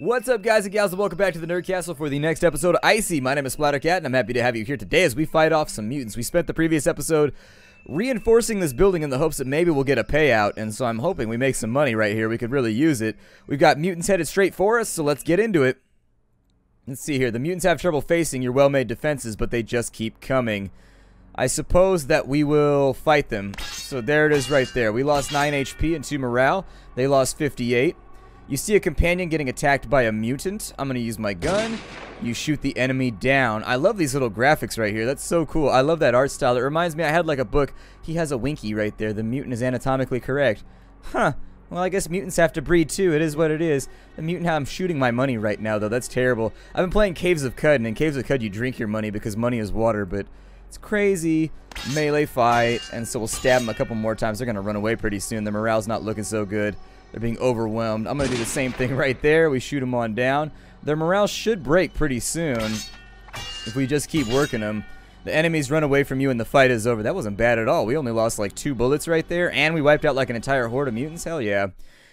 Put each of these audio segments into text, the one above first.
What's up, guys and gals, and welcome back to the Nerd Castle for the next episode of Icy. My name is Splattercat, and I'm happy to have you here today as we fight off some mutants. We spent the previous episode reinforcing this building in the hopes that maybe we'll get a payout, and so I'm hoping we make some money right here. We could really use it. We've got mutants headed straight for us, so let's get into it. Let's see here. The mutants have trouble facing your well-made defenses, but they just keep coming. I suppose that we will fight them. So there it is right there. We lost 9 HP and 2 morale. They lost 58. You see a companion getting attacked by a mutant. I'm going to use my gun. You shoot the enemy down. I love these little graphics right here. That's so cool. I love that art style. It reminds me, I had like a book. He has a winky right there. The mutant is anatomically correct. Huh. Well, I guess mutants have to breed too. It is what it is. The mutant, I'm shooting my money right now, though. That's terrible. I've been playing Caves of Cud, and in Caves of Cud, you drink your money because money is water, but it's crazy. Melee fight, and so we'll stab them a couple more times. They're going to run away pretty soon. Their morale's not looking so good. They're being overwhelmed. I'm going to do the same thing right there. We shoot them on down. Their morale should break pretty soon if we just keep working them. The enemies run away from you and the fight is over. That wasn't bad at all. We only lost like 2 bullets right there, and we wiped out like an entire horde of mutants. Hell yeah.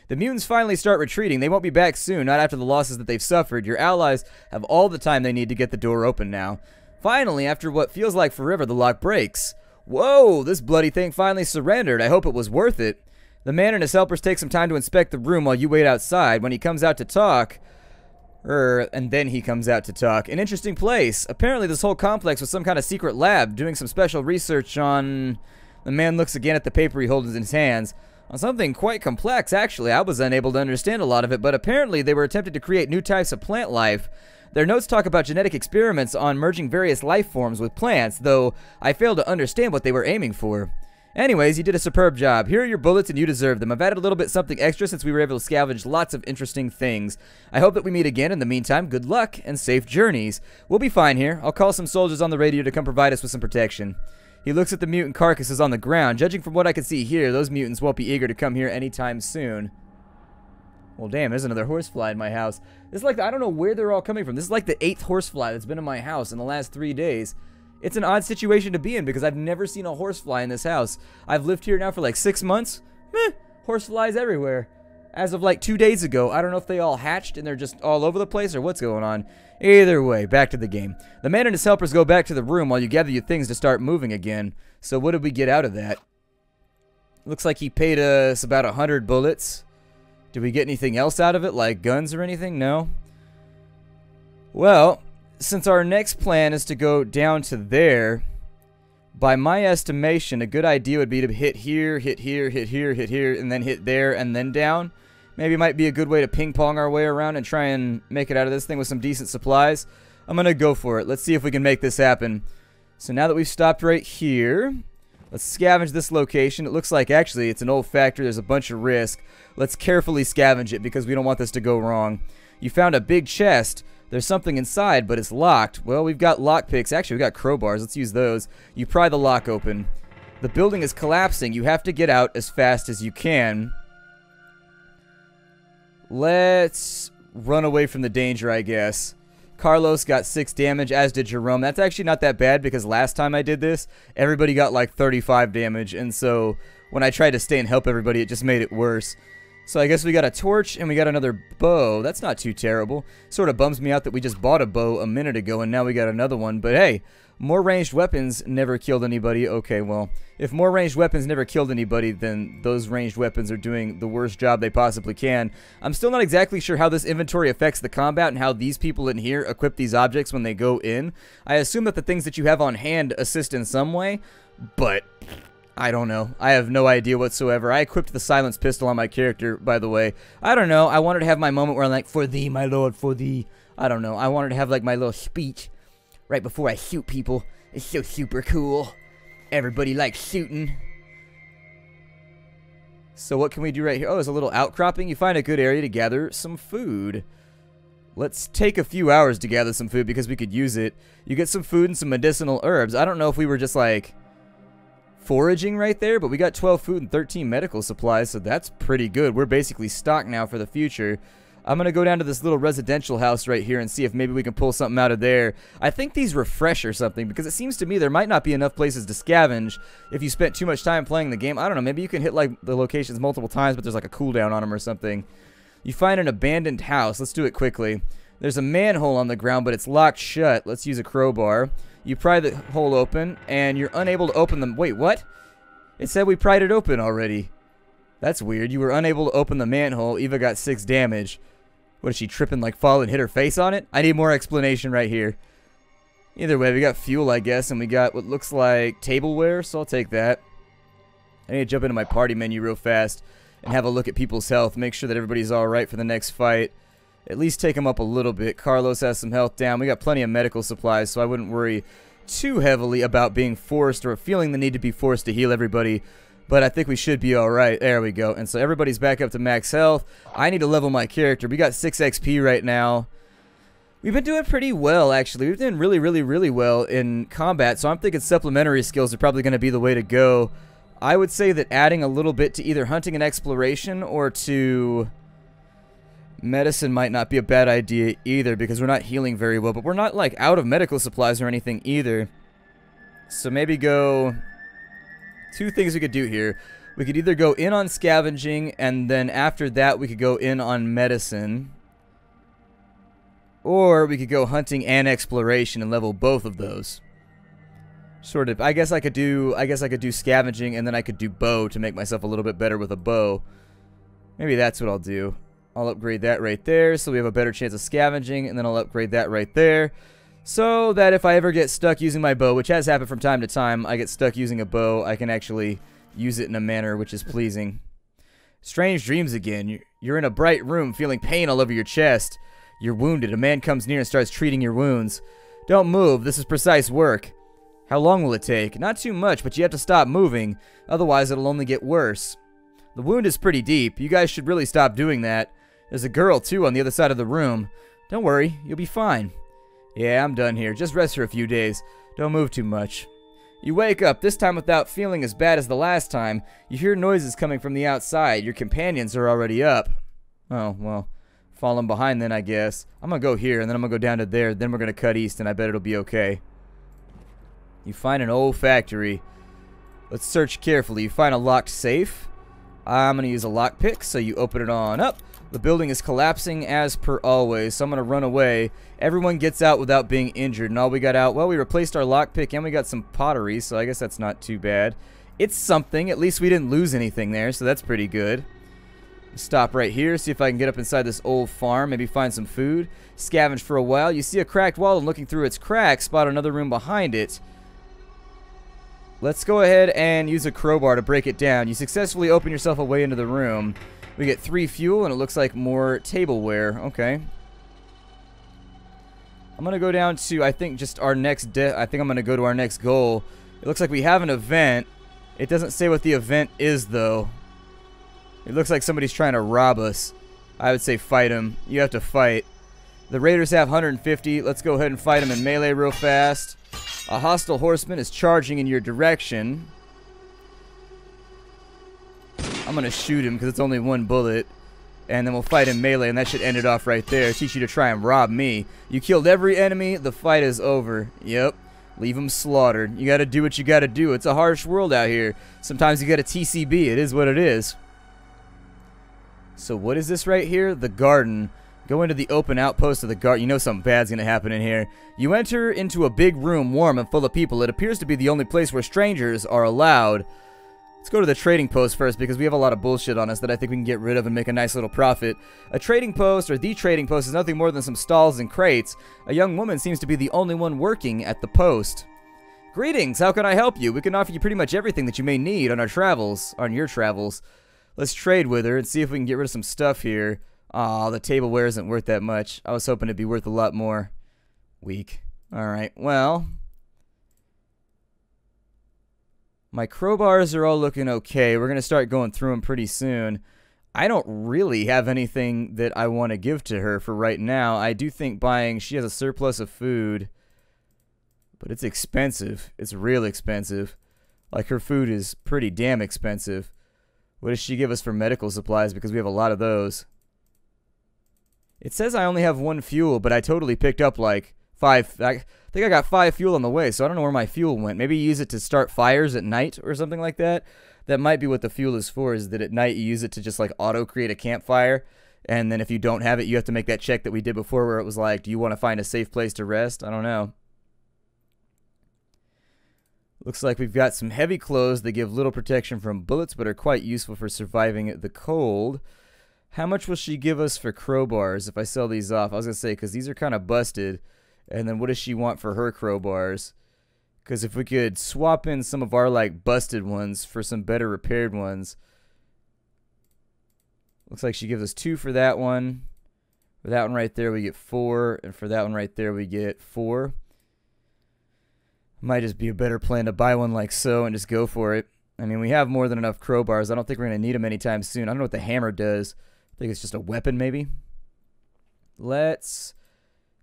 The mutants finally start retreating. They won't be back soon, not after the losses that they've suffered. Your allies have all the time they need to get the door open now. Finally, after what feels like forever, the lock breaks. Whoa, this bloody thing finally surrendered. I hope it was worth it. The man and his helpers take some time to inspect the room while you wait outside. When he comes out to talk, and then he comes out to talk. An interesting place. Apparently this whole complex was some kind of secret lab doing some special research on... The man looks again at the paper he holds in his hands. On something quite complex, actually. I was unable to understand a lot of it, but apparently they were attempting to create new types of plant life. Their notes talk about genetic experiments on merging various life forms with plants, though I fail to understand what they were aiming for. Anyways, you did a superb job. Here are your bullets and you deserve them. I've added a little bit something extra since we were able to scavenge lots of interesting things. I hope that we meet again. In the meantime, good luck and safe journeys. We'll be fine here. I'll call some soldiers on the radio to come provide us with some protection. He looks at the mutant carcasses on the ground. Judging from what I can see here, those mutants won't be eager to come here anytime soon. Well, damn, there's another horsefly in my house. This is like, I don't know where they're all coming from. This is like the 8th horsefly that's been in my house in the last 3 days. It's an odd situation to be in because I've never seen a horsefly in this house. I've lived here now for like 6 months. Meh, horseflies everywhere. As of like 2 days ago, I don't know if they all hatched and they're just all over the place or what's going on. Either way, back to the game. The man and his helpers go back to the room while you gather your things to start moving again. So what did we get out of that? Looks like he paid us about 100 bullets. Did we get anything else out of it, like guns or anything? No. Well, since our next plan is to go down to there, by my estimation, a good idea would be to hit here, hit here, hit here, hit here, and then hit there, and then down. Maybe it might be a good way to ping-pong our way around and try and make it out of this thing with some decent supplies. I'm going to go for it. Let's see if we can make this happen. So now that we've stopped right here, let's scavenge this location. It looks like, actually, it's an old factory. There's a bunch of risk. Let's carefully scavenge it because we don't want this to go wrong. You found a big chest. There's something inside, but it's locked. Well, we've got lockpicks. Actually, we've got crowbars. Let's use those. You pry the lock open. The building is collapsing. You have to get out as fast as you can. Let's run away from the danger, I guess. Carlos got 6 damage, as did Jerome. That's actually not that bad because last time I did this, everybody got like 35 damage. And so when I tried to stay and help everybody, it just made it worse. So I guess we got a torch and we got another bow. That's not too terrible. Sort of bums me out that we just bought a bow a minute ago and now we got another one. But hey, more ranged weapons never killed anybody. Okay, well, if more ranged weapons never killed anybody, then those ranged weapons are doing the worst job they possibly can. I'm still not exactly sure how this inventory affects the combat and how these people in here equip these objects when they go in. I assume that the things that you have on hand assist in some way, but I don't know. I have no idea whatsoever. I equipped the silence pistol on my character, by the way. I don't know. I wanted to have my moment where I'm like, for thee, my lord, for thee. I don't know. I wanted to have like my little speech right before I shoot people. It's so super cool. Everybody likes shooting. So what can we do right here? Oh, there's a little outcropping. You find a good area to gather some food. Let's take a few hours to gather some food because we could use it. You get some food and some medicinal herbs. I don't know if we were just like foraging right there, but we got 12 food and 13 medical supplies, so that's pretty good. We're basically stocked now for the future. I'm going to go down to this little residential house right here and see if maybe we can pull something out of there. I think these refresh or something, because it seems to me there might not be enough places to scavenge if you spent too much time playing the game. I don't know, maybe you can hit like the locations multiple times, but there's like a cooldown on them or something. You find an abandoned house. Let's do it quickly. There's a manhole on the ground, but it's locked shut. Let's use a crowbar. You pry the hole open, and you're unable to open them. Wait, what? It said we pried it open already. That's weird. You were unable to open the manhole. Eva got 6 damage. What, is she tripping, like fall and hit her face on it? I need more explanation right here. Either way, we got fuel, I guess, and we got what looks like tableware, so I'll take that. I need to jump into my party menu real fast and have a look at people's health. Make sure that everybody's alright for the next fight. At least take them up a little bit. Carlos has some health down. We got plenty of medical supplies, so I wouldn't worry too heavily about being forced or feeling the need to be forced to heal everybody. But I think we should be alright. There we go. And so everybody's back up to max health. I need to level my character. We got 6 XP right now. We've been doing pretty well, actually. We've been really well in combat, so I'm thinking supplementary skills are probably going to be the way to go. I would say that adding a little bit to either hunting and exploration or to medicine might not be a bad idea either, because we're not healing very well, but we're not like out of medical supplies or anything either. So maybe go... 2 things we could do here. We could either go in on scavenging, and then after that we could go in on medicine. Or we could go hunting and exploration and level both of those. Sort of. I guess I could do scavenging, and then I could do bow to make myself a little bit better with a bow. Maybe that's what I'll do. I'll upgrade that right there, so we have a better chance of scavenging, and then I'll upgrade that right there, so that if I ever get stuck using my bow, which has happened from time to time, I get stuck using a bow, I can actually use it in a manner which is pleasing. Strange dreams again. You're in a bright room feeling pain all over your chest. You're wounded. A man comes near and starts treating your wounds. Don't move. This is precise work. How long will it take? Not too much, but you have to stop moving. Otherwise, it'll only get worse. The wound is pretty deep. You guys should really stop doing that. There's a girl, too, on the other side of the room. Don't worry. You'll be fine. Yeah, I'm done here. Just rest for a few days. Don't move too much. You wake up, this time without feeling as bad as the last time. You hear noises coming from the outside. Your companions are already up. Oh, well, falling behind then, I guess. I'm gonna go here, and then I'm gonna go down to there. Then we're gonna cut east, and I bet it'll be okay. You find an old factory. Let's search carefully. You find a locked safe. I'm gonna use a lockpick, so you open it on up. The building is collapsing as per always, so I'm going to run away. Everyone gets out without being injured, and all we got out, well, we replaced our lockpick, and we got some pottery, so I guess that's not too bad. It's something. At least we didn't lose anything there, so that's pretty good. Stop right here, see if I can get up inside this old farm, maybe find some food. Scavenge for a while. You see a cracked wall, and looking through its crack, spot another room behind it. Let's go ahead and use a crowbar to break it down. You successfully open yourself a way into the room. We get 3 fuel, and it looks like more tableware. Okay. I'm going to go down to, I think, just our next... I think I'm going to go to our next goal. It looks like we have an event. It doesn't say what the event is, though. It looks like somebody's trying to rob us. I would say fight him. You have to fight. The raiders have 150. Let's go ahead and fight him in melee real fast. A hostile horseman is charging in your direction. I'm going to shoot him because it's only 1 bullet. And then we'll fight in melee, and that should end it off right there. Teach you to try and rob me. You killed every enemy. The fight is over. Yep. Leave them slaughtered. You got to do what you got to do. It's a harsh world out here. Sometimes you got a TCB. It is what it is. So what is this right here? The garden. Go into the open outpost of the garden. You know something bad's going to happen in here. You enter into a big room, warm and full of people. It appears to be the only place where strangers are allowed. Let's go to the trading post first, because we have a lot of bullshit on us that I think we can get rid of and make a nice little profit. A trading post, or the trading post, is nothing more than some stalls and crates. A young woman seems to be the only one working at the post. Greetings, how can I help you? We can offer you pretty much everything that you may need on our travels, on your travels. Let's trade with her and see if we can get rid of some stuff here. Aw, the tableware isn't worth that much. I was hoping it'd be worth a lot more. Weak. Alright, well... my crowbars are all looking okay. We're going to start going through them pretty soon. I don't really have anything that I want to give to her for right now. I do think buying... she has a surplus of food. But it's expensive. It's real expensive. Like, her food is pretty damn expensive. What does she give us for medical supplies? Because we have a lot of those. It says I only have 1 fuel, but I totally picked up like 5... I think I got 5 fuel on the way, so I don't know where my fuel went. Maybe you use it to start fires at night or something like that. That might be what the fuel is for, is that at night you use it to just like auto-create a campfire. And then if you don't have it, you have to make that check that we did before where it was like, do you want to find a safe place to rest? I don't know. Looks like we've got some heavy clothes that give little protection from bullets but are quite useful for surviving the cold. How much will she give us for crowbars if I sell these off? I was going to say, because these are kind of busted. And then what does she want for her crowbars? Because if we could swap in some of our, like, busted ones for some better repaired ones. Looks like she gives us 2 for that one. For that one right there, we get 4. And for that one right there, we get 4. Might just be a better plan to buy one like so and just go for it. I mean, we have more than enough crowbars. I don't think we're going to need them anytime soon. I don't know what the hammer does. I think it's just a weapon, maybe. Let's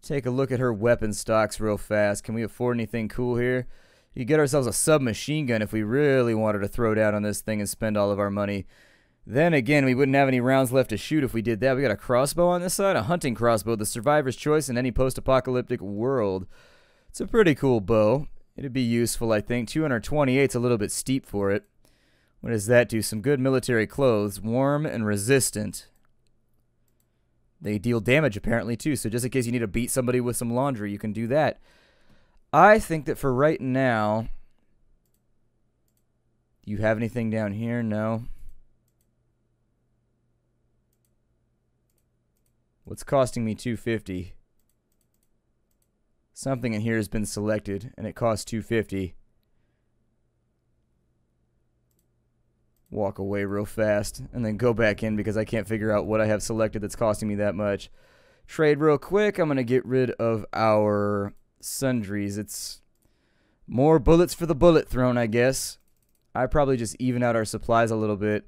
take a look at her weapon stocks real fast. Can we afford anything cool here? You get ourselves a submachine gun if we really wanted to throw down on this thing and spend all of our money. Then again, we wouldn't have any rounds left to shoot if we did that. We got a crossbow on this side, a hunting crossbow, the survivor's choice in any post-apocalyptic world. It's a pretty cool bow. It'd be useful, I think. 228's a little bit steep for it. What does that do? Some good military clothes. Warm and resistant. They deal damage, apparently, too. So just in case you need to beat somebody with some laundry, you can do that. I think that for right now... Do you have anything down here? No. What's costing me $250? Something in here has been selected, and it costs $250. Walk away real fast, and then go back in because I can't figure out what I have selected that's costing me that much. Trade real quick. I'm going to get rid of our sundries. It's more bullets for the bullet thrown, I guess. I probably just even out our supplies a little bit.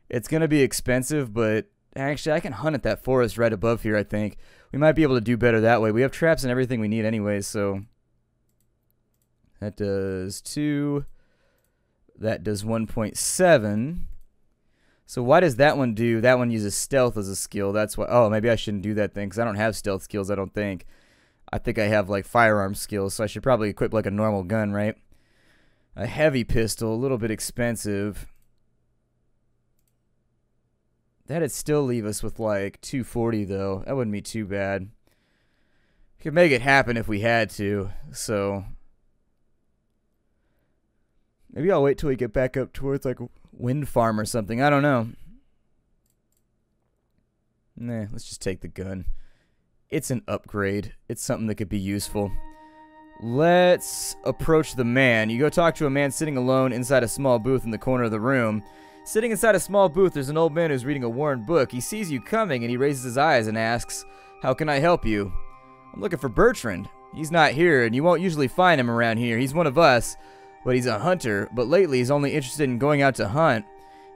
It's going to be expensive, but actually I can hunt at that forest right above here, I think. We might be able to do better that way. We have traps and everything we need anyways, so... That does 2. That does 1.7. So why does that one do? That one uses stealth as a skill. That's why... Oh, maybe I shouldn't do that thing, because I don't have stealth skills, I don't think. I think I have, like, firearm skills, so I should probably equip, like, a normal gun, right? A heavy pistol, a little bit expensive. That'd still leave us with like 240 though. That wouldn't be too bad. We could make it happen if we had to. So maybe I'll wait till we get back up towards like wind farm or something. I don't know. Nah, let's just take the gun. It's an upgrade. It's something that could be useful. Let's approach the man. You go talk to a man sitting alone inside a small booth in the corner of the room. Sitting inside a small booth, there's an old man who's reading a worn book. He sees you coming, and he raises his eyes and asks, "How can I help you?" "I'm looking for Bertrand. He's not here, and you won't usually find him around here. He's one of us, but he's a hunter. But lately, he's only interested in going out to hunt.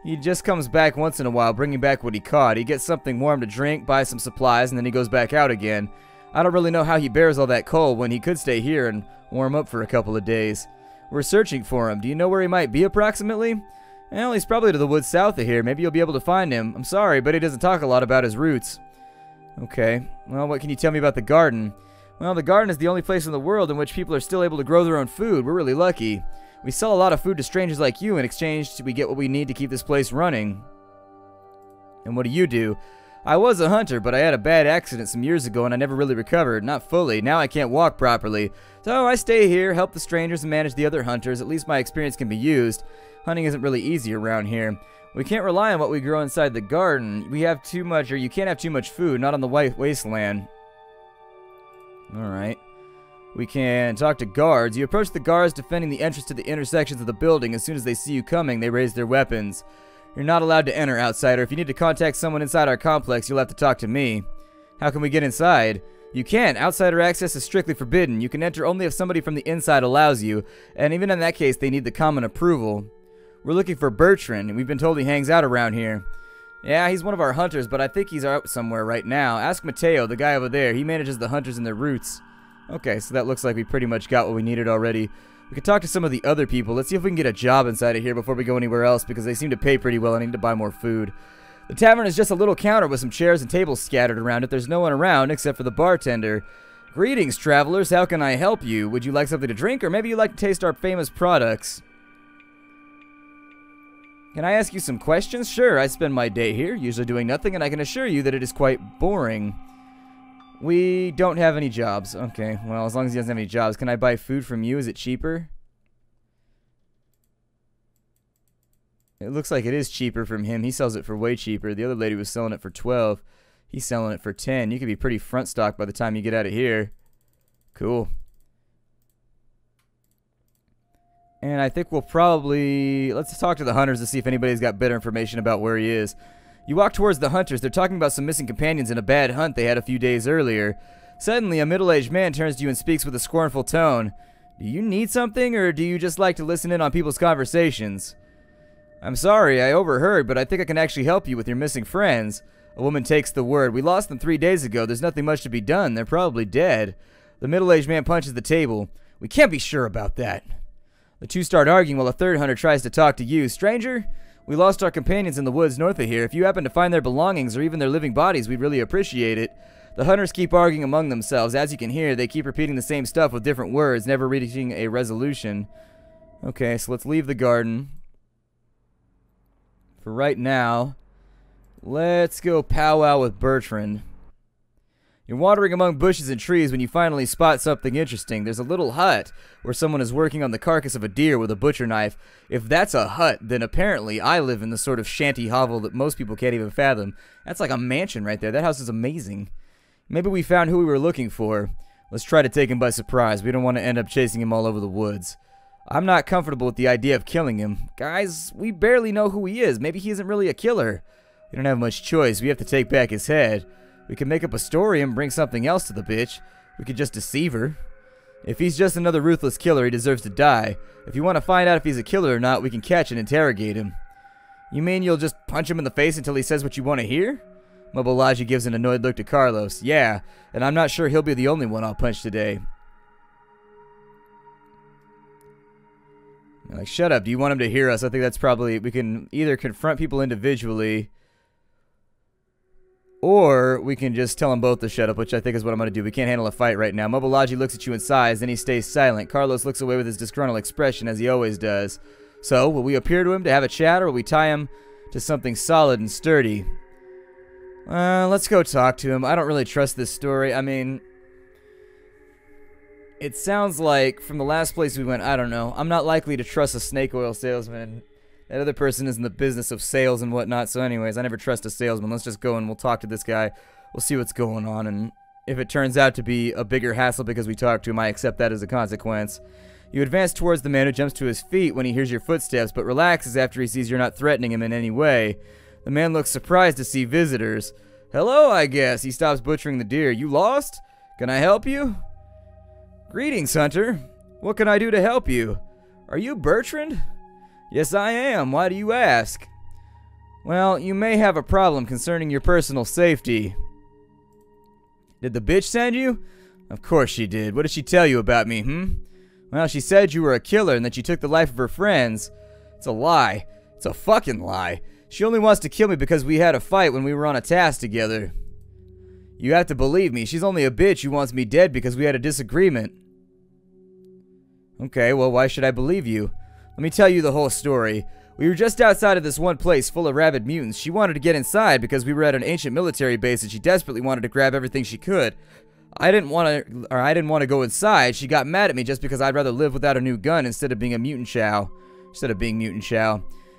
He just comes back once in a while, bringing back what he caught. He gets something warm to drink, buys some supplies, and then he goes back out again. I don't really know how he bears all that cold when he could stay here and warm up for a couple of days. We're searching for him. Do you know where he might be approximately?" "Well, he's probably to the woods south of here. Maybe you'll be able to find him. I'm sorry, but he doesn't talk a lot about his roots." "Okay. Well, what can you tell me about the garden?" "Well, the garden is the only place in the world in which people are still able to grow their own food. We're really lucky. We sell a lot of food to strangers like you. In exchange, we get what we need to keep this place running." "And what do you do?" "I was a hunter, but I had a bad accident some years ago and I never really recovered. Not fully. Now I can't walk properly. So I stay here, help the strangers, and manage the other hunters. At least my experience can be used. Hunting isn't really easy around here. We can't rely on what we grow inside the garden. We have too much, or you can't have too much food, not on the wasteland." Alright. We can talk to guards. You approach the guards defending the entrance to the intersections of the building. As soon as they see you coming, they raise their weapons. "You're not allowed to enter, outsider. If you need to contact someone inside our complex, you'll have to talk to me." "How can we get inside?" "You can't. Outsider access is strictly forbidden. You can enter only if somebody from the inside allows you, and even in that case, they need the common approval." "We're looking for Bertrand, and we've been told he hangs out around here." "Yeah, he's one of our hunters, but I think he's out somewhere right now. Ask Mateo, the guy over there. He manages the hunters and their routes." Okay, so that looks like we pretty much got what we needed already. We can talk to some of the other people. Let's see if we can get a job inside of here before we go anywhere else, because they seem to pay pretty well and I need to buy more food. The tavern is just a little counter with some chairs and tables scattered around it. There's no one around except for the bartender. "Greetings, travelers. How can I help you? Would you like something to drink, or maybe you'd like to taste our famous products?" Can I ask you some questions? Sure, I spend my day here, usually doing nothing, and I can assure you that it is quite boring. We don't have any jobs. Okay, well, as long as he doesn't have any jobs. Can I buy food from you? Is it cheaper? It looks like it is cheaper from him. He sells it for way cheaper. The other lady was selling it for 12. He's selling it for 10. You could be pretty front stock by the time you get out of here. Cool. And I think we'll probably... Let's talk to the hunters to see if anybody's got better information about where he is. You walk towards the hunters. They're talking about some missing companions in a bad hunt they had a few days earlier. Suddenly, a middle-aged man turns to you and speaks with a scornful tone. Do you need something, or do you just like to listen in on people's conversations? I'm sorry, I overheard, but I think I can actually help you with your missing friends. A woman takes the word. We lost them 3 days ago. There's nothing much to be done. They're probably dead. The middle-aged man punches the table. We can't be sure about that. The two start arguing while a third hunter tries to talk to you. Stranger, we lost our companions in the woods north of here. If you happen to find their belongings or even their living bodies, we'd really appreciate it. The hunters keep arguing among themselves. As you can hear, they keep repeating the same stuff with different words, never reaching a resolution. Okay, so let's leave the garden. For right now, let's go powwow with Bertrand. You're wandering among bushes and trees when you finally spot something interesting. There's a little hut where someone is working on the carcass of a deer with a butcher knife. If that's a hut, then apparently I live in the sort of shanty hovel that most people can't even fathom. That's like a mansion right there. That house is amazing. Maybe we found who we were looking for. Let's try to take him by surprise. We don't want to end up chasing him all over the woods. I'm not comfortable with the idea of killing him. Guys, we barely know who he is. Maybe he isn't really a killer. We don't have much choice. We have to take back his head. We can make up a story and bring something else to the bitch. We could just deceive her. If he's just another ruthless killer, he deserves to die. If you want to find out if he's a killer or not, we can catch and interrogate him. You mean you'll just punch him in the face until he says what you want to hear? Mobilaji gives an annoyed look to Carlos. Yeah, and I'm not sure he'll be the only one I'll punch today. Like, shut up. Do you want him to hear us? I think that's probably... We can either confront people individually, or we can just tell them both to shut up, which I think is what I'm going to do. We can't handle a fight right now. Mobilaji looks at you and sighs, then he stays silent. Carlos looks away with his disgruntled expression, as he always does. So, will we appear to him to have a chat, or will we tie him to something solid and sturdy? Let's go talk to him. I don't really trust this story. I mean... It sounds like, from the last place we went, I don't know. I'm not likely to trust a snake oil salesman. That other person is in the business of sales and whatnot. So anyways, I never trust a salesman. Let's just go and we'll talk to this guy. We'll see what's going on. And if it turns out to be a bigger hassle because we talked to him, I accept that as a consequence. You advance towards the man who jumps to his feet when he hears your footsteps, but relaxes after he sees you're not threatening him in any way. The man looks surprised to see visitors. Hello, I guess. He stops butchering the deer. You lost? Can I help you? Greetings, Hunter. What can I do to help you? Are you Bertrand? Yes, I am. Why do you ask? Well, you may have a problem concerning your personal safety. Did the bitch send you? Of course she did. What did she tell you about me, Well, she said you were a killer and that you took the life of her friends. It's a lie. It's a fucking lie. She only wants to kill me because we had a fight when we were on a task together. You have to believe me. She's only a bitch who wants me dead because we had a disagreement. Okay, well, why should I believe you? Let me tell you the whole story. We were just outside of this one place full of rabid mutants. She wanted to get inside because we were at an ancient military base and she desperately wanted to grab everything she could. I didn't want to go inside. She got mad at me just because I'd rather live without a new gun instead of being mutant Chow.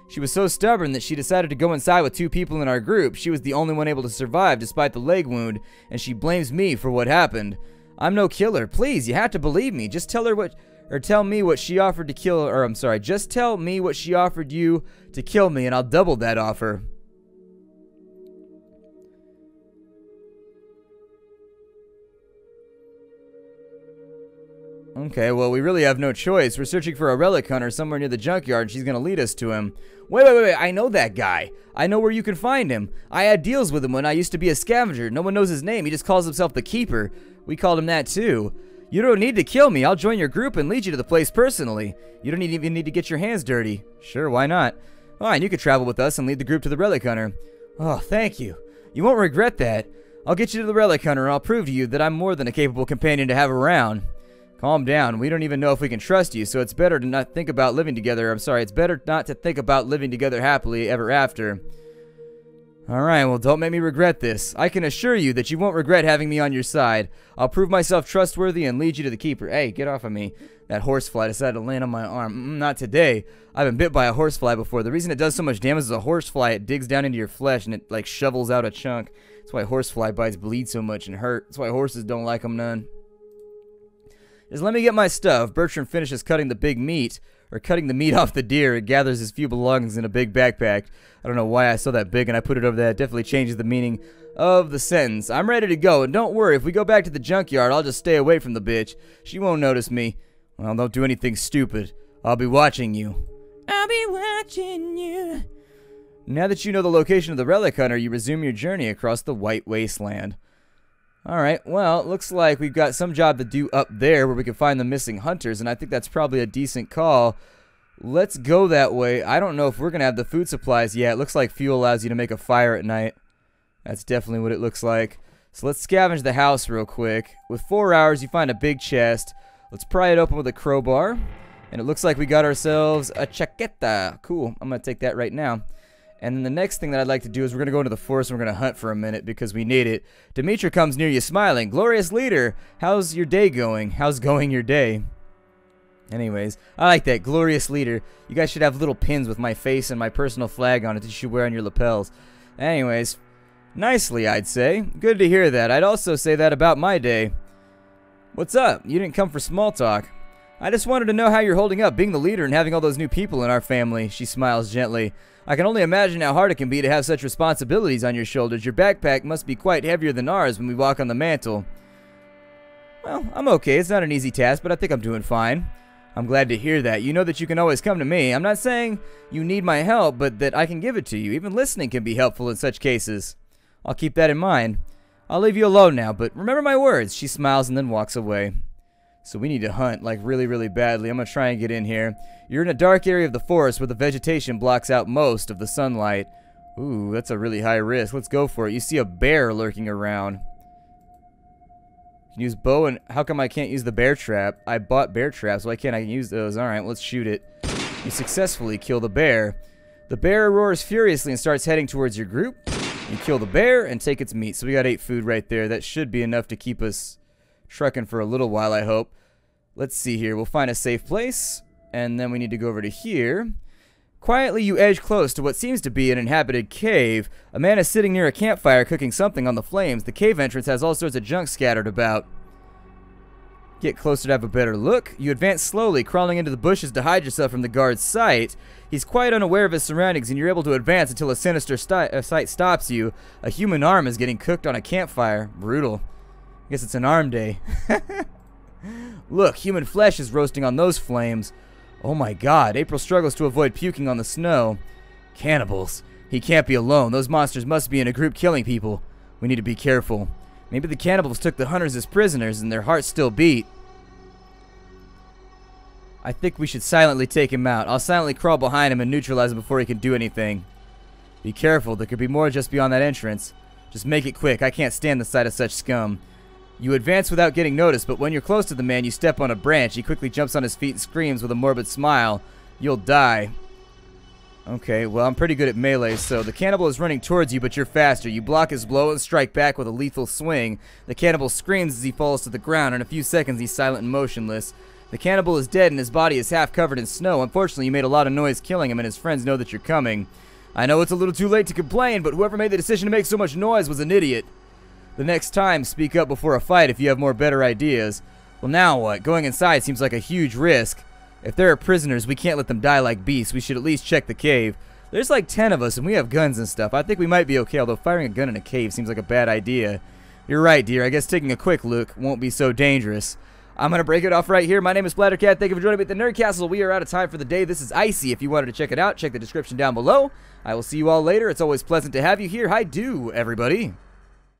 She was so stubborn that she decided to go inside with 2 people in our group. She was the only one able to survive despite the leg wound, and she blames me for what happened. I'm no killer. Please, you have to believe me. Just tell her tell me what she offered to kill, or I'm sorry, just tell me what she offered you to kill me, and I'll double that offer. Okay, well, we really have no choice. We're searching for a relic hunter somewhere near the junkyard, and she's gonna lead us to him. Wait, I know that guy. I know where you can find him. I had deals with him when I used to be a scavenger. No one knows his name. He just calls himself the Keeper. We called him that, too. You don't need to kill me. I'll join your group and lead you to the place personally. You don't even need to get your hands dirty. Sure, why not? Fine, you could travel with us and lead the group to the relic hunter. Oh, thank you. You won't regret that. I'll get you to the relic hunter and I'll prove to you that I'm more than a capable companion to have around. Calm down. We don't even know if we can trust you, so it's better to not think about living together. I'm sorry, it's better not to think about living together happily ever after. Alright, well, don't make me regret this. I can assure you that you won't regret having me on your side. I'll prove myself trustworthy and lead you to the keeper. Hey, get off of me. That horsefly decided to land on my arm. Not today. I've been bit by a horsefly before. The reason it does so much damage is a horsefly. It digs down into your flesh and it, like, shovels out a chunk. That's why horsefly bites bleed so much and hurt. That's why horses don't like them none. Just let me get my stuff. Bertram finishes cutting the meat off the deer. It gathers his few belongings in a big backpack. I don't know why I saw that big and I put it over there. It definitely changes the meaning of the sentence. I'm ready to go, and don't worry, if we go back to the junkyard, I'll just stay away from the bitch. She won't notice me. Well, don't do anything stupid. I'll be watching you. I'll be watching you. Now that you know the location of the relic hunter, you resume your journey across the White Wasteland. Alright, well, it looks like we've got some job to do up there where we can find the missing hunters, and I think that's probably a decent call. Let's go that way. I don't know if we're going to have the food supplies yet. It looks like fuel allows you to make a fire at night. That's definitely what it looks like. So let's scavenge the house real quick. With 4 hours, you find a big chest. Let's pry it open with a crowbar. And it looks like we got ourselves a chaqueta. Cool. I'm going to take that right now. And then the next thing that I'd like to do is we're going to go into the forest and we're going to hunt for a minute because we need it. Demetra comes near you smiling. Glorious leader, how's your day going? How's going your day? Anyways, I like that. Glorious leader. You guys should have little pins with my face and my personal flag on it that you should wear on your lapels. Anyways, nicely, I'd say. Good to hear that. I'd also say that about my day. What's up? You didn't come for small talk. I just wanted to know how you're holding up being the leader and having all those new people in our family. She smiles gently. I can only imagine how hard it can be to have such responsibilities on your shoulders. Your backpack must be quite heavier than ours when we walk on the mantle. Well, I'm okay. It's not an easy task, but I think I'm doing fine. I'm glad to hear that. You know that you can always come to me. I'm not saying you need my help, but that I can give it to you. Even listening can be helpful in such cases. I'll keep that in mind. I'll leave you alone now, but remember my words. She smiles and then walks away. So we need to hunt, like really, really badly. I'm going to try and get in here. You're in a dark area of the forest where the vegetation blocks out most of the sunlight. Ooh, that's a really high risk. Let's go for it. You see a bear lurking around. Use bow, and how come I can't use the bear trap? I bought bear traps. Why can't I use those? Alright, let's shoot it. You successfully kill the bear. The bear roars furiously and starts heading towards your group. You kill the bear and take its meat. So we got 8 food right there. That should be enough to keep us trucking for a little while, I hope. Let's see here. We'll find a safe place. And then we need to go over to here. Quietly, you edge close to what seems to be an inhabited cave. A man is sitting near a campfire cooking something on the flames. The cave entrance has all sorts of junk scattered about. Get closer to have a better look. You advance slowly, crawling into the bushes to hide yourself from the guard's sight. He's quite unaware of his surroundings, and you're able to advance until a sinister sight stops you. A human arm is getting cooked on a campfire. Brutal. I guess it's an arm day. Look, human flesh is roasting on those flames. Oh my god, April struggles to avoid puking on the snow. Cannibals. He can't be alone. Those monsters must be in a group killing people. We need to be careful. Maybe the cannibals took the hunters as prisoners and their hearts still beat. I think we should silently take him out. I'll silently crawl behind him and neutralize him before he can do anything. Be careful, there could be more just beyond that entrance. Just make it quick, I can't stand the sight of such scum. You advance without getting noticed, but when you're close to the man, you step on a branch. He quickly jumps on his feet and screams with a morbid smile. You'll die. Okay, well, I'm pretty good at melee, so the cannibal is running towards you, but you're faster. You block his blow and strike back with a lethal swing. The cannibal screams as he falls to the ground. In a few seconds, he's silent and motionless. The cannibal is dead, and his body is half covered in snow. Unfortunately, you made a lot of noise killing him, and his friends know that you're coming. I know it's a little too late to complain, but whoever made the decision to make so much noise was an idiot. The next time, speak up before a fight if you have more better ideas. Well, now what? Going inside seems like a huge risk. If there are prisoners, we can't let them die like beasts. We should at least check the cave. There's like 10 of us, and we have guns and stuff. I think we might be okay, although firing a gun in a cave seems like a bad idea. You're right, dear. I guess taking a quick look won't be so dangerous. I'm going to break it off right here. My name is Splattercat. Thank you for joining me at the Nerd Castle. We are out of time for the day. This is Icy. If you wanted to check it out, check the description down below. I will see you all later. It's always pleasant to have you here. Hi do, everybody.